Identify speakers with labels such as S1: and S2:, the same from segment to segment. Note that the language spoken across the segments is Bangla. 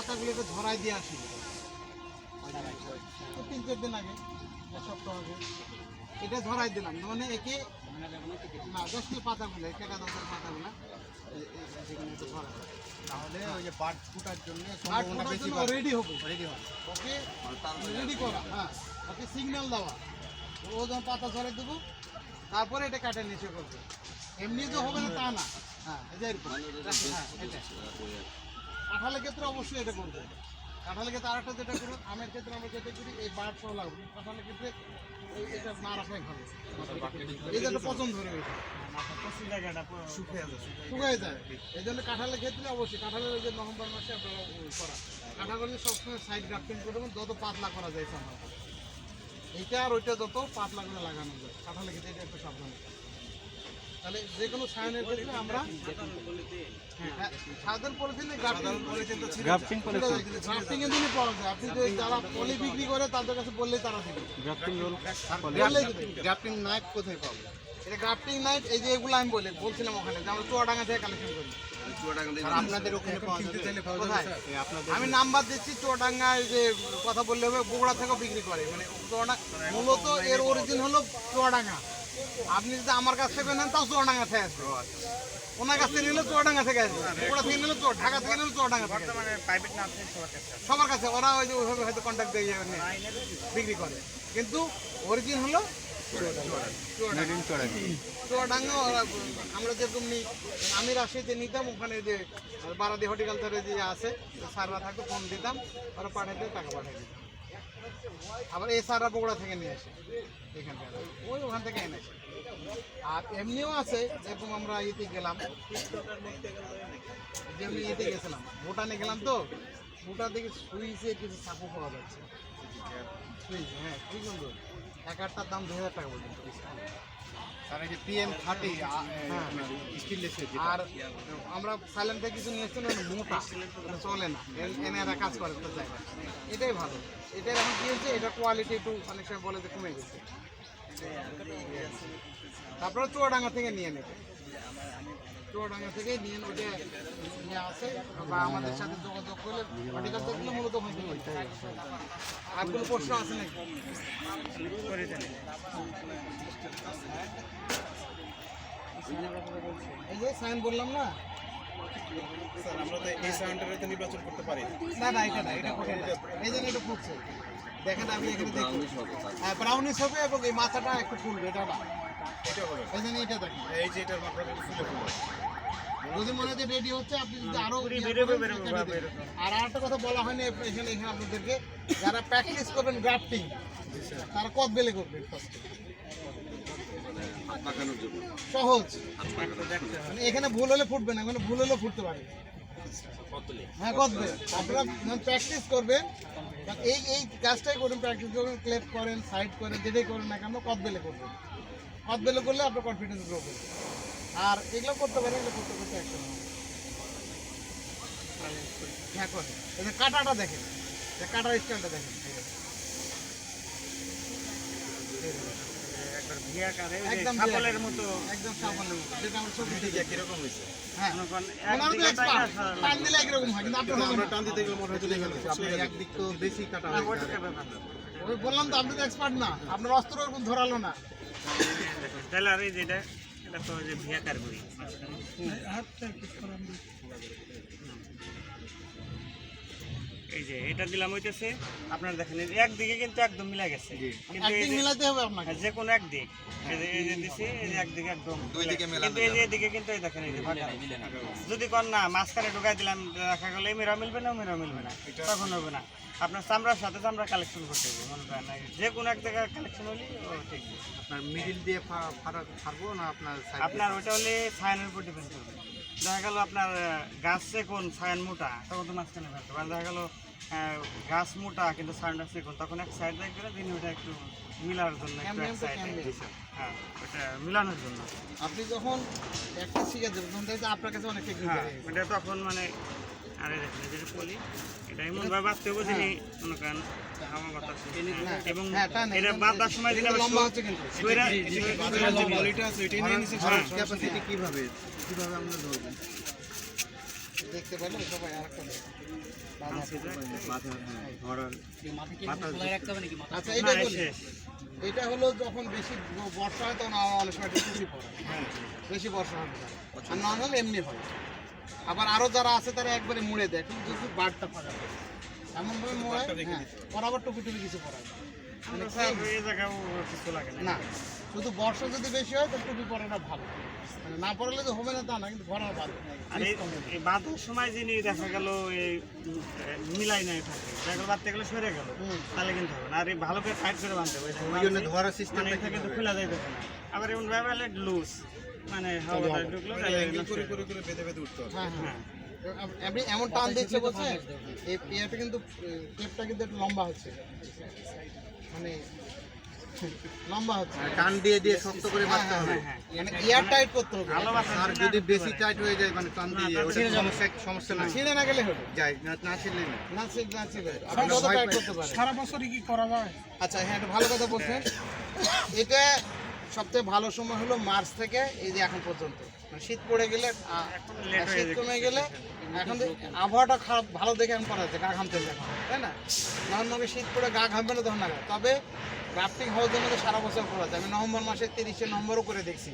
S1: পাতাগুলোকে ধরাই দিয়ে আসি 3-4 দিন আগে, এক সপ্তাহ আগে এটা ধরাই দিলাম। মানে একে না জাস্ট পাতাগুলো টাকা দামের পাতাগুলো ধরা,
S2: তাহলে ওই যে পাট ফুটার জন্য
S1: রেডি হবে, ওকে রেডি করা। হ্যাঁ, ওকে সিগন্যাল দেওয়া, ও যখন পাতা ধরে দেবো তারপরে এটা কাটে নিচে করবে। এমনি তো হবে না তা না। হ্যাঁ, কাঁঠালের ক্ষেত্রে অবশ্যই এটা করবে। কাঁঠালের ক্ষেত্রে আরেকটা যেটা করুন, আমের ক্ষেত্রে আমরা যেটা করি এই বাট সহ লাগবে। কাঁঠালের ক্ষেত্রে এটা না রাখাই ভালো, এই জন্য পছন্দ ধরে গেছে, শুকায় যায়। এই জন্য কাঁঠালের ক্ষেত্রে অবশ্যই কাঁঠালের ওই যে নভেম্বর মাসে আপনারা করা কাঁঠালের সবসময় সাইড গ্রাফটিং করবেন, যত পাতলা করা যায় আমার এইটা আর ওইটা যত পাতলা করে লাগানো যায়। কাঁঠালের ক্ষেত্রে এটা একটু সাবধানে। তাহলে যে কোনো সায়নের ক্ষেত্রে আমরা সাধারণ পলিথিনে গ্রাফটিং এর জন্য পাওয়া যায়। আপনি যে যারা পলি বিক্রি করে তাদের কাছে বললেই তারা দেবে।
S2: গ্রাফটিং নাইফ কোথায় পাবো?
S1: এটা গ্রাফটিং নাইট, এই যে এগুলো আমি বলছিলাম ওখানে যে আমরা চুয়াডাঙ্গা থেকে কালেকশন করি।
S2: আপনাদের ওখানে
S1: আমি নাম্বার দিচ্ছি, চুয়াডাঙ্গায় যে কথা বললে হবে, বগুড়া থেকেও বিক্রি করে। মানে মূলত এর অরিজিন হলো চুয়াডাঙ্গা। আপনি যদি আমার কাছ থেকে নেন তাও চুয়াডাঙ্গা থেকে আসবে, ওনার কাছ থেকে নিলে চুয়াডাঙ্গা থেকে আসবে, বগুড়া থেকে নিলে ঢাকা থেকে নিলে চুয়াডাঙ্গা থেকে। সবার কাছে ওরা ওই যে ওইভাবে হয়তো কন্ট্যাক্ট দিয়ে বিক্রি করে, কিন্তু অরিজিন হলো চুয়াডাঙ্গা। আমরা যেরকম নিই, আমি রাজশাহীতে নিতাম, ওখানে যে বারাদি হর্টিকালচারে যে আছে সাররা থাকতো, ফোন দিতাম, ওরা পাঠাইতে টাকা পাঠিয়ে দিতাম। আবার এই সাররা বগুড়া থেকে নিয়ে আসে, এখান থেকে ওখান থেকে এনেছে। আর এমনিও আছে, যেরকম আমরা ইয়েতে গেলাম, যেমনি ইয়েতে গেছিলাম, ভুটানে গেলাম, তো ভুটান থেকে সুইচে কিছু চাকু পাওয়া যাচ্ছে। সুইচ, হ্যাঁ, খুব সুন্দর। এক একটার দাম 2000 টাকা পর্যন্ত। আর আমরা সাইলেন্ট থেকে কিছু নিয়ে এসেছি, মোটা চলে না, এনারা কাজ করে তো জায়গা, এটাই ভালো। এটার এখন কি হয়েছে, এটা কোয়ালিটি একটু অনেক সময় বলে যে কমে গেছে। তারপরে চুয়াডাঙ্গা থেকে নিয়ে নেবে, চুয়াডাঙ্গা থেকে নিয়ে ওটা নিয়ে আসে, বা আমাদের সাথে যোগাযোগ করলে হর্টিকালচারগুলো মূলত হয়তো করতে হবে। আর কোনো প্রশ্ন আছে নাকি? এই যে সাইন বললাম না,
S2: আমরা তো এই সাউন্ডটাতে নির্বাচন করতে পারি
S1: না না, এটা না, এটা ফুটে না, এই জন্য এটা ফুটছে। দেখেন আমি এখানে দেখি, হ্যাঁ ব্রাউনিশ হবে এবং এই মাথাটা একটু ফুলবে, এটা না,
S2: এটা হবে।
S1: এই জন্য এটা দেখেন,
S2: এই যে এটার মাথাটা ফুলে ফুলে
S1: যদি মনে হয় রেডি হচ্ছে, আপনি যদি আরো আর একটা কথা বলা হয়নি এখানে আপনাদেরকে, যারা প্র্যাকটিস করবেন গ্রাফটিং, তারা কত বেলে করবেন সহজ। মানে এখানে ভুল হলে ফুটবে না, এখানে ভুল হলে ফুটতে পারে। হ্যাঁ, কত বেলে আপনারা প্র্যাকটিস করবেন, এই এই কাজটাই করবেন, প্র্যাকটিস করবেন, ক্লেপ করেন, সাইড করেন, যেটাই করেন না কেন, কত বেলে করবেন। কত বেলে করলে আপনার কনফিডেন্স গ্রো করবে। আর এগুলো করতে পারেন, এগুলো করতে করতে একটা হ্যাঁ করেন। এই যে কাটাটা দেখেন, কাটার স্টাইলটা দেখেন, একদম সাফলের মতো, একদম সাফলের মতো, যেটা আমরা ছবি দেখি কিরকম হয়েছে। হ্যাঁ, ওনার তো এক্সপার্ট, টান দিলে একরকম হয়, কিন্তু আপনারা টান দিতে গেলে মোটা চলে গেল, আপনি একদিক তো বেশি কাটা হয়। ওই বললাম তো, আপনি তো এক্সপার্ট না, আপনার অস্ত্র এরকম ধরালো না।
S3: তাহলে আর এই যেটা, এটা তো যে ভিয়াকার করি এই যে এটা দিলাম হইতেছে, আপনারা দেখেন একদিকে কিন্তু একদম মিলা গেছে, কিন্তু
S1: একদিক মিলাতে হবে আপনাকে,
S3: যে কোনো একদিক, এই যে দিছি, এই যে একদিক একদম দুই দিকে মিলা, কিন্তু এই যে এদিকে কিন্তু এই দেখেন, এই যে যদি কোন না মাঝখানে ঢুকাই দিলাম, দেখা গেল এই মেরা মিলবে না, মেরা মিলবে না, তখন হবে না। আপনার চামড়ার সাথে চামড়া কালেকশন করতে হবে, মনে করেন যে কোনো এক জায়গায় কালেকশন হলে ঠিক।
S2: আপনার মিডিল দিয়ে ফাড়বো না,
S3: আপনার ওইটা হলে সায়ানের উপর ডিপেন্ড করবে। দেখা গেল আপনার গাছ কোন সায়ান মোটা, তখন তো মাঝখানে থাকতে পারে। দেখা গেল গাছ মোটা কিন্তু সায়ানটা চিকন, তখন এক সাইড দিয়ে করে দিন, ওইটা একটু মিলার জন্য, হ্যাঁ ওটা মিলানোর জন্য।
S1: আপনি যখন একটা শিখে যাবেন তখন আপনার কাছে অনেক টেকনিক,
S3: ওটা তখন মানে আরে দেখেন যেটা বলি, এটা এমনভাবে বাঁধতে হবে যিনি মনে করেন হাওয়া বাতাস, এবং এটা বাঁধার সময় দিলে
S1: লম্বা হচ্ছে, কিন্তু
S2: কিভাবে কিভাবে আমরা ধরবো
S1: দেখতে পারলে সবাই। আর একটা আচ্ছা এটা বলি, এটা হলো যখন বেশি বর্ষা হয় তখন আমার অনেক সময় একটু টুপি পরে, বেশি বর্ষা হবে আর না হলে এমনি হয়। আবার আরো যারা আছে তারা একবারে মুড়ে দেয়, কিন্তু যদি বারটা ফাঁকা থাকে এমন ভাবে মোড়ায়, হ্যাঁ ওরা আবার টুপি টুপি কিছু পরায়
S3: আমরা স্যার এই জায়গাও কিছু লাগে না।
S1: না। শুধু বর্ষা যদি বেশি হয় তো টুপি পরাটা ভালো, মানে না পরালে তো হবে না তা না, কিন্তু পরা ভালো।
S3: আর এই বাঁধার সময় যিনি দেখা গেল এই মিলাই নাই থাকে, দেখা গেল বাঁধতে গেলে সরে গেল, তাহলে কিন্তু হবে না। আর এই ভালো করে টাইট করে বাঁধতে হবে,
S2: ওই জন্য ধরার সিস্টেম
S3: মানে এটা কিন্তু খোলা যাইবে না। আবার এমন ভাবে লুজ, মানে হাওয়াটা ঢুকলো তাহলে নষ্ট
S2: করে
S3: হয়ে
S2: করে
S3: যাবে।
S2: করে বেঁধে বেঁধে উঠতে হবে।
S1: হ্যাঁ হ্যাঁ,
S3: হ্যাঁ
S1: আপনি এমন টান দিচ্ছে বলছে এই পেয়ারটা কিন্তু টেপটা কিন্তু একটু লম্বা হচ্ছে, মানে লম্বা হচ্ছে,
S2: টান দিয়ে দিয়ে শক্ত করে বাঁধতে হবে।
S3: হ্যাঁ
S1: মানে এয়ার টাইট করতে হবে।
S3: ভালোবাসা
S2: আর যদি বেশি টাইট হয়ে যায় মানে টান দিয়ে ওটা সমস্যা না,
S1: ছিঁড়ে না গেলে হবে,
S2: যায় না ছিড়লে না।
S1: না ছিঁড়ে আপনি যত টাইট করতে পারেন।
S4: সারা বছরই কি করা যায়?
S1: আচ্ছা হ্যাঁ, এটা ভালো কথা বলছেন। এটা সবচেয়ে ভালো সময় হলো মার্চ থেকে এই যে এখন পর্যন্ত, মানে শীত পড়ে গেলে শীত কমে গেলে এখন আবহাওয়াটা খারাপ ভালো দেখে এখন করা যাচ্ছে, গা ঘামতে এখন, তাই না? যখন নাকি শীত পড়ে গা ঘামবে না তখন না, তবে গ্রাফটিং হওয়ার জন্য তো সারা বছর করা যায়। আমি নভেম্বর মাসে 30 নভেম্বরও করে দেখছি,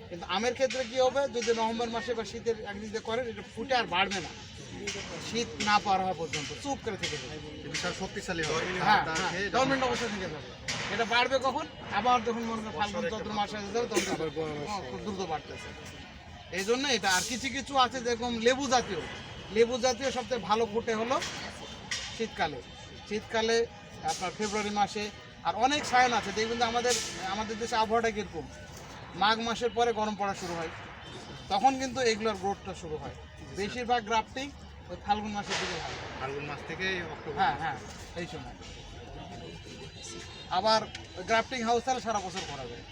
S1: কিন্তু আমের ক্ষেত্রে কি হবে, যদি নভেম্বর মাসে বা শীতের আগে যদি করেন এটা ফুটে আর বাড়বে না, শীত না পার হওয়া পর্যন্ত চুপ করে থেকে যাবে।
S2: বিশাল শক্তিশালী হবে।
S1: হ্যাঁ গভর্নমেন্ট অবশ্যই থেকে যাবে। এটা বাড়বে কখন, আবার যখন মনে করেন ফাল্গুন চৈত্র মাসে আসে যাবে তখন আবার খুব দ্রুত বাড়তেছে। এই জন্য এটা। আর কিছু কিছু আছে যেরকম লেবু জাতীয় সবচেয়ে ভালো ফুটে হলো শীতকালে। শীতকালে আপনার ফেব্রুয়ারি মাসে। আর অনেক সায়ন আছে দেখবেন যে আমাদের দেশে আবহাওয়াটা কীরকম, মাঘ মাসের পরে গরম পড়া শুরু হয়, তখন কিন্তু এগুলোর গ্রোথটা শুরু হয়। বেশিরভাগ গ্রাফটিং ওই ফাল্গুন মাসের দিকে হয়,
S2: ফাল্গুন মাস থেকে অক্টোবর।
S1: হ্যাঁ হ্যাঁ এই সময়। আবার গ্রাফটিং হাউস তাহলে সারা বছর করা যায়,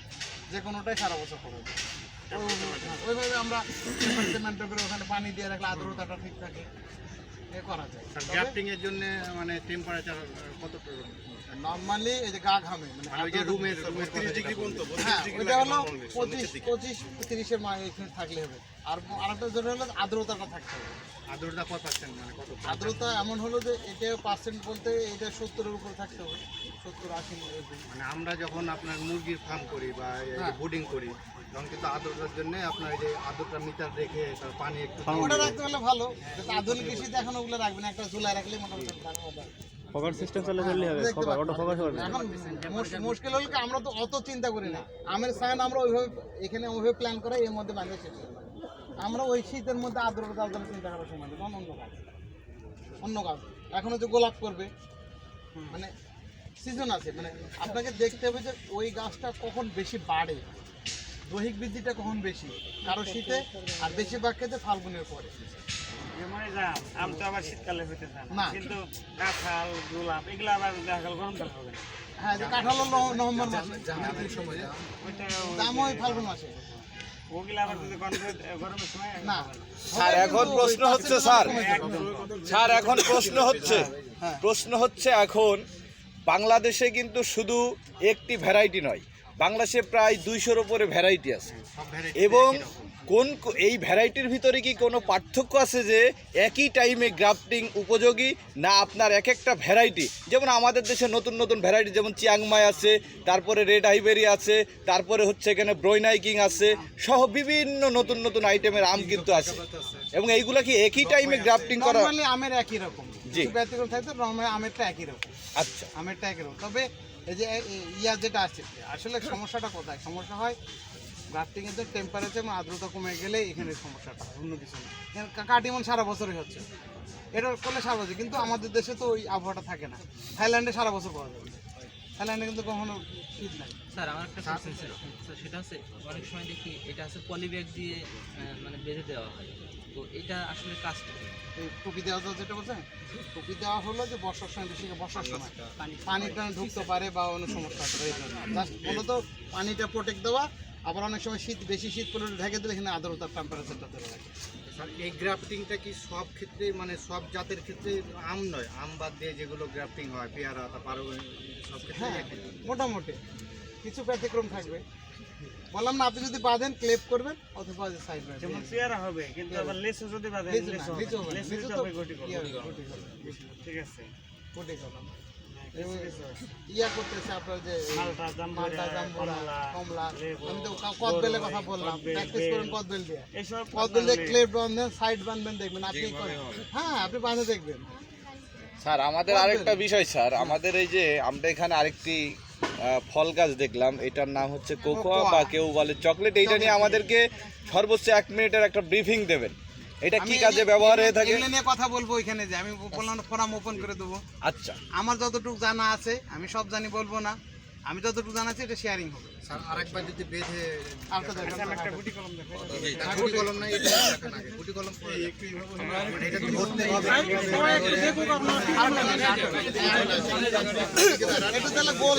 S1: যে কোনোটাই সারা বছর করা যায়। ওইভাবে আমরা সিমেন্ট করে ওখানে পানি দিয়ে রাখলে আর্দ্রতাটা ঠিক থাকে, এ করা যায়।
S2: গ্রাফটিং এর জন্য মানে টেম্পারেচার কত প্রয়োজন?
S1: নর্মালি এই যে গা ঘামে মানে
S2: ওই যে রুমের 30 ডিগ্রি পর্যন্ত,
S1: হ্যাঁ ওইটা হলো 25-30-এর এখানে থাকলে হবে। আর আরেকটা যেটা হলো আর্দ্রতাটা থাকতে হবে।
S2: আর্দ্রতা কত পার্সেন্ট, মানে কত?
S1: আর্দ্রতা এমন হলো যে এটা পার্সেন্ট বলতে এটা 70-এর উপরে থাকতে হবে, 70-80 এরকম।
S2: মানে আমরা যখন আপনার মুরগির ফার্ম করি বা বোর্ডিং করি তখন কিন্তু আর্দ্রতার জন্য আপনার এই যে আর্দ্রতা মিটার রেখে তার পানি একটু
S1: ওটা রাখতে হলে ভালো, কিন্তু আধুনিক কৃষিতে এখন ওগুলো রাখবেন, একটা চুলায় রাখলে মোটামুটি
S4: ফোকাস সিস্টেম চালু করলে হবে, অটো ফোকাস হবে।
S1: এখন মুশকিল হলো কি, আমরা তো অত চিন্তা করি না। আমের সায়ন আমরা ওইভাবে এখানে ওইভাবে প্ল্যান করে এর মধ্যে বাঁধে শেষ করি। আমরা ওই শীতের মধ্যে আর্দ্রতা চিন্তা করার সময় নেই, অন্য কাজ। এখন হচ্ছে গোলাপ করবে, মানে সিজন আছে, মানে আপনাকে দেখতে হবে যে ওই গাছটা কখন বেশি বাড়ে, দৈহিক বৃদ্ধিটা কখন বেশি, কারো শীতে আর বেশিরভাগ ক্ষেত্রে ফাল্গুনের পরে।
S3: মানে আম তো আবার শীতকালে হইতে চান
S1: না।
S3: কিন্তু কাঁঠাল গোলাপ এগুলো আবার দেখা গেল গরমকাল হবে না।
S1: হ্যাঁ, যে কাঁঠাল হলো নভেম্বর মাসে,
S3: ওইটা
S1: দাম ওই ফাল্গুন মাসে।
S3: ওগুলো আবার যদি গরমের সময়
S1: না
S5: স্যার এখন প্রশ্ন হচ্ছে প্রশ্ন হচ্ছে এখন বাংলাদেশে কিন্তু শুধু একটি ভ্যারাইটি নয়, বাংলাদেশে প্রায় 200-এর উপরে ভ্যারাইটি আছে, এবং এই ভ্যারাইটির ভিতরে কি কোনো পার্থক্য আছে যে একই টাইমে গ্রাফটিং উপযোগী, না আপনার এক একটা ভ্যারাইটি, যেমন আমাদের দেশে নতুন নতুন ভ্যারাইটি যেমন চিয়াংমাই আছে, তারপরে রেড আইবেরি আছে, তারপরে হচ্ছে এখানে ব্রয়নাই কিং আছে, সহ বিভিন্ন নতুন নতুন আইটেমের আম কিন্তু আছে, এবং এইগুলা কি একই টাইমে গ্রাফটিং করা?
S1: নরমালি আমের একই রকম,
S5: জি।
S1: কিছু ব্যতিক্রম থাকতে নরমালি আমেরটা একই রকম।
S5: আচ্ছা,
S1: আমেরটা একই রকম, তবে এই যে যেটা আছে আসলে সমস্যাটা কোথায়, সমস্যা হয় গ্রাফটিং এর যে টেম্পারেচার এবং আর্দ্রতা কমে গেলে এখানে সমস্যাটা, অন্য কিছু না। কাটিমন সারা বছরই হচ্ছে, এটা করলে সারা বছর, কিন্তু আমাদের দেশে তো ওই আবহাওয়াটা থাকে না। থাইল্যান্ডে সারা বছর পাওয়া যাবে, থাইল্যান্ডে কিন্তু কখনো শীত নাই।
S6: স্যার আমার একটা কোশ্চেন ছিল স্যার, সেটা হচ্ছে অনেক সময় দেখি এটা আছে পলিব্যাগ দিয়ে মানে বেঁধে দেওয়া হয়, তো এটা আসলে কাজটা কি?
S1: এই টুপি দেওয়া যেটা বলছেন, টুপি দেওয়া হলো যে বর্ষার সময়, বেশি বর্ষার সময় পানিটা ঢুকতে পারে বা অন্য সমস্যা আছে, জাস্ট মূলত পানিটা প্রোটেক্ট দেওয়া। আবার অনেক সময় বেশি শীত পড়লে ঢেকে দিলে এখানে আর্দ্রতার টেম্পারেচারটা ধরে রাখে।
S2: স্যার এই গ্রাফটিংটা কি সব ক্ষেত্রে মানে সব জাতের ক্ষেত্রে আম নয়, আম বাদ দিয়ে যেগুলো গ্রাফটিং হয় পেয়ারা তারপর সব ক্ষেত্রে
S1: হ্যাঁ মোটামুটি কিছু ব্যতিক্রম থাকবে। বললাম না, আপনি যদি বাঁধেন ক্লেপ করবেন অথবা সাইড
S3: যেমন চেয়ারা হবে, কিন্তু আবার লেসও যদি বাঁধেন লেসও হবে না। লেস দিতে হবে গটি কলম। ঠিক আছে।
S1: গুটি কলম ইয়া করতেছে আপনার যে
S3: মালটা, জাম্বুরা,
S1: মালটা, জাম্বুরা,
S3: কমলা,
S1: কমলা,
S3: লেবু,
S1: আমি তো কদবেলের কথা বললাম,
S3: কদবেল,
S1: প্র্যাকটিস
S3: বেল।
S1: করেন কদবেল দিয়ে,
S3: এসব
S1: কদবেল দিয়ে
S3: আপনার
S1: ক্লেপ বাঁধবেন, সাইড বাঁধবেন, দেখবেন আপনি হ্যাঁ আপনি বাঁধে দেখবেন।
S5: স্যার আমাদের আরেকটা বিষয় স্যার, আমাদের এই যে আমরা এখানে আরেকটি ফল গাছ দেখলাম, এটার নাম হচ্ছে কোকোয়া বা কেউ বলে চকলেট। এইটা নিয়ে আমাদেরকে সর্বোচ্চ 1 মিনিটের একটা ব্রিফিং দেবেন। এটা কি
S1: আমি
S5: কাজে ব্যবহার হয়ে থাকে?
S1: এগুলো নিয়ে কথা বলবো ওইখানে, যে আমি বললাম ফোরাম ওপেন করে দেবো।
S5: আচ্ছা,
S1: আমার যতটুকু জানা আছে, আমি সব জানি বলবো না, আমি যতটুকু জানা আছে এটা শেয়ারিং হবে।
S2: স্যার আরেকবার যদি বেঁধে
S1: আরেকটা দেখেন,
S3: আমি একটা গুটি কলম দেখাই।
S2: গুটি কলম নাই, এটা দেখেন আগে গুটি কলম পরে এটা তো ধরতে হবে।
S1: একটু তাহলে গোল